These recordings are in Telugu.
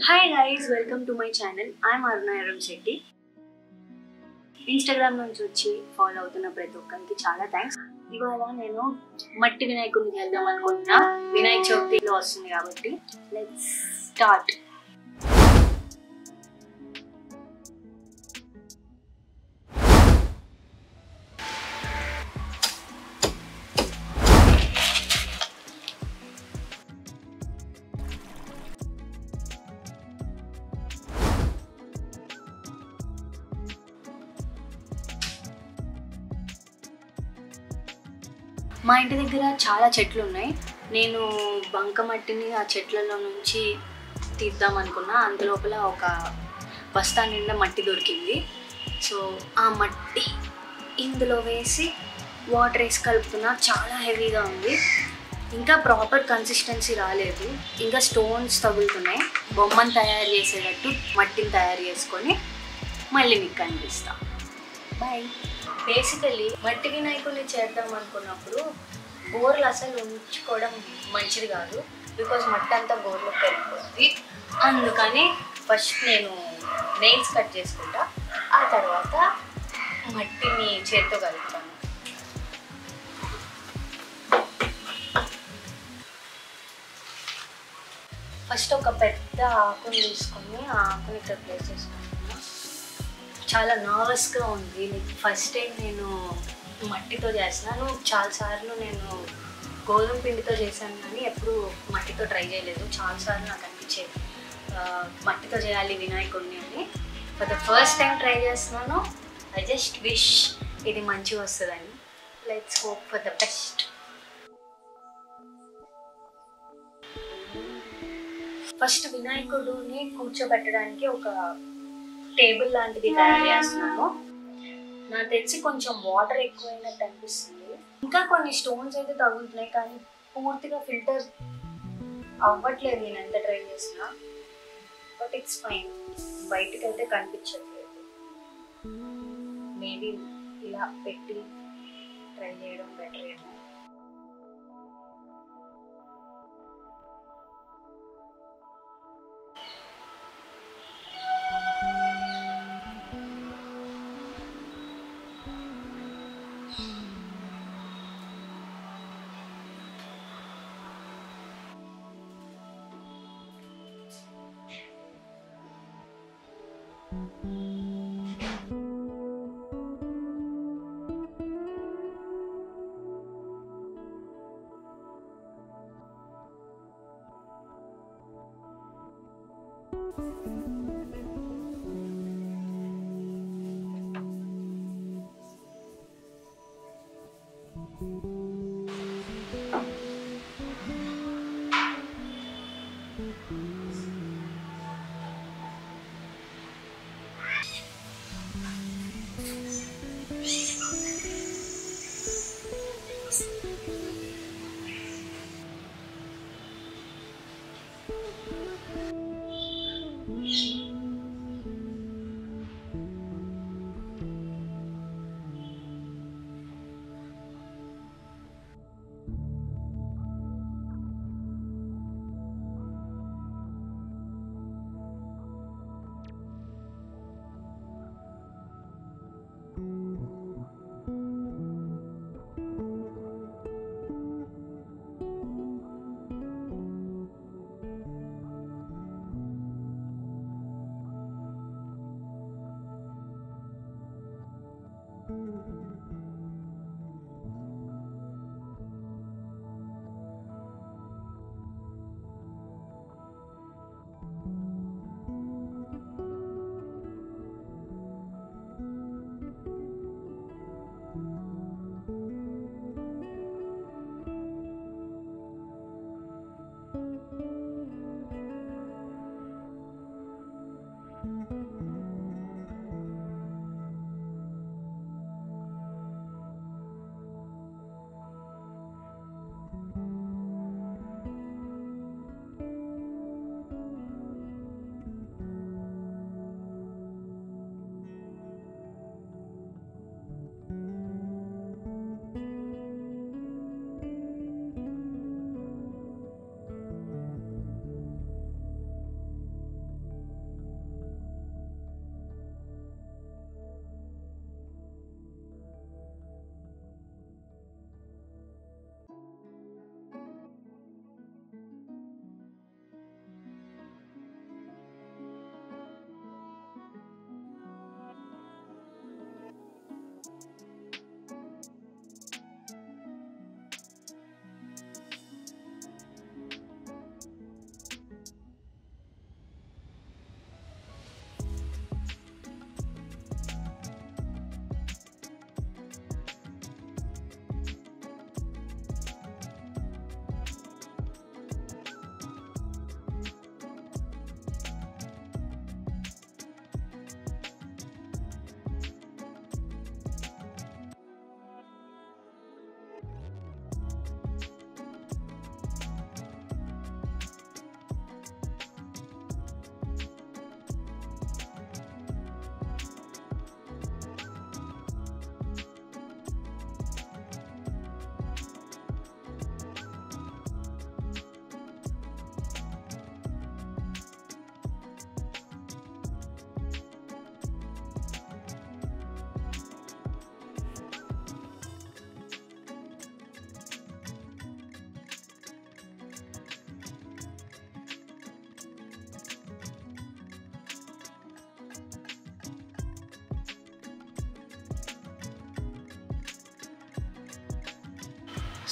Hi guys, welcome to my channel. I'm Aruna Eramsetti. Instagram నుంచి వచ్చి ఫాలో అవుతున్న ప్రతి ఒక్కరికి చాలా థ్యాంక్స్. ఇవాళ నేను మట్టి వినాయకుడిని చేద్దాం అనుకుంటున్నా. వినాయక చవితిలో వస్తుంది కాబట్టి లెట్స్ స్టార్ట్. మా ఇంటి దగ్గర చాలా చెట్లు ఉన్నాయి. నేను బంకమట్టిని ఆ చెట్లలో నుంచి తీద్దాం అనుకున్నా. అందులోపల ఒక బస్తా నిండా మట్టి దొరికింది. సో ఆ మట్టి ఇందులో వేసి వాటర్ వేసి కలుపుతున్నా. చాలా హెవీగా ఉంది. ఇంకా ప్రాపర్ కన్సిస్టెన్సీ రాలేదు. ఇంకా స్టోన్స్ తగులుతున్నాయి. బొమ్మను తయారు చేసేటట్టు మట్టిని తయారు చేసుకొని మళ్ళీ మీకు కనిపిస్తా. బాయ్. బేసికల్లీ మట్టి వినాయకుడిని చేద్దాం అనుకున్నప్పుడు గోర్లు అసలు ఉంచుకోవడం మంచిది కాదు. బికాజ్ మట్టి అంతా గోర్లోకి వెళ్ళిపోతుంది. అందుకని ఫస్ట్ నేను నెయిల్స్ కట్ చేసుకుంటా. ఆ తర్వాత మట్టిని చేత్తో కలుపుతాను. ఫస్ట్ ఒక పెద్ద ఆకుని తీసుకొని ఆ ఆకుని ఇక్కడ ప్లేస్ చేసుకుంటాను. చాలా నర్వస్గా ఉంది. ఫస్ట్ టైం నేను మట్టితో చేస్తున్నాను. చాలాసార్లు నేను గోధుమ పిండితో చేశాను కానీ ఎప్పుడు మట్టితో ట్రై చేయలేదు. చాలాసార్లు నాకు అనిపించేది మట్టితో చేయాలి వినాయకుడిని అని. For the first time try చేస్తున్నాను. ఐ జస్ట్ విష్ ఇది మంచిగా వస్తుందని. Let's hope for the best. First వినాయకుడిని కూర్చోబెట్టడానికి ఒక టేబుల్ లాంటిది తయారు చేస్తున్నాను. నాకు తెలిసి కొంచెం వాటర్ ఎక్కువైనట్టు అనిపిస్తుంది. ఇంకా కొన్ని స్టోన్స్ అయితే తగులుతున్నాయి కానీ పూర్తిగా ఫిల్టర్ అవ్వట్లేదు నేను ఎంత ట్రై చేసినా. But it's fine. బయటకు అయితే కనిపించట్లేదు. మేబీ ఇలా పెట్టి ట్రై చేయడం బెటర్ ఏమో.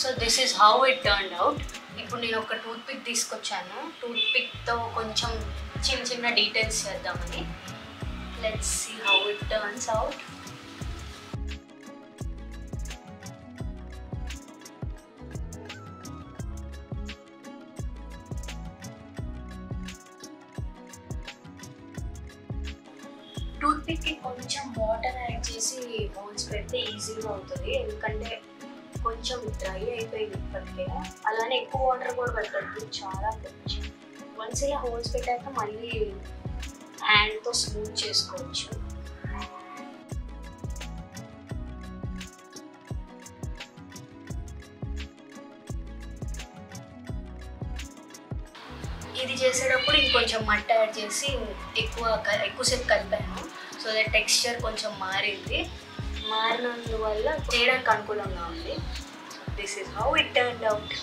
So this is how it turned out. ఇప్పుడు నేను ఒక టూత్ పిక్ తీసుకొచ్చాను. టూత్ పిక్తో కొంచెం చిన్న చిన్న డీటెయిల్స్ చేద్దామని. Let's see how it turns out. టూత్ పిక్కి కొంచెం వాటర్ యాడ్ చేసి హోల్స్ పెడితే ఈజీగా అవుతుంది, ఎందుకంటే కొంచెం డ్రై అయిపోయింది ఇప్పటికే. అలానే ఎక్కువ వాటర్ కూడా పెట్టద్దు, చాలా కొంచెం. వన్స్ ఇలా హోల్స్ పెట్టాక మళ్ళీ హ్యాండ్తో స్మూత్ చేసుకోవచ్చు. ఇది చేసేటప్పుడు ఇంకొంచెం మట్టి యాడ్ చేసి ఎక్కువసేపు కలిపాను. సో దట్ టెక్స్చర్ కొంచెం మారింది. మారినందువల్ల చేయడానికి అనుకూలంగా ఉంది. This is how it turned out.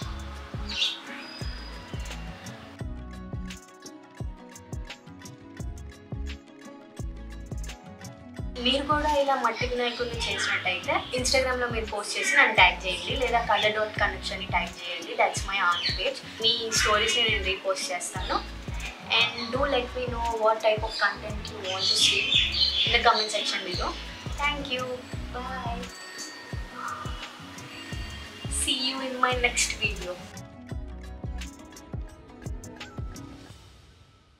మీరు కూడా ఇలా మట్టి వినాయకుడిని చేసినట్టయితే ఇన్స్టాగ్రామ్లో మీరు పోస్ట్ చేసి నన్ను ట్యాగ్ చేయండి, లేదా color.connection ట్యాగ్ చేయండి. That's my art page. మీ స్టోరీస్ని నేను రీపోస్ట్ చేస్తాను. And do let me know what type of content you want to see in the comment section below. Thank you. Bye. See you in my next video.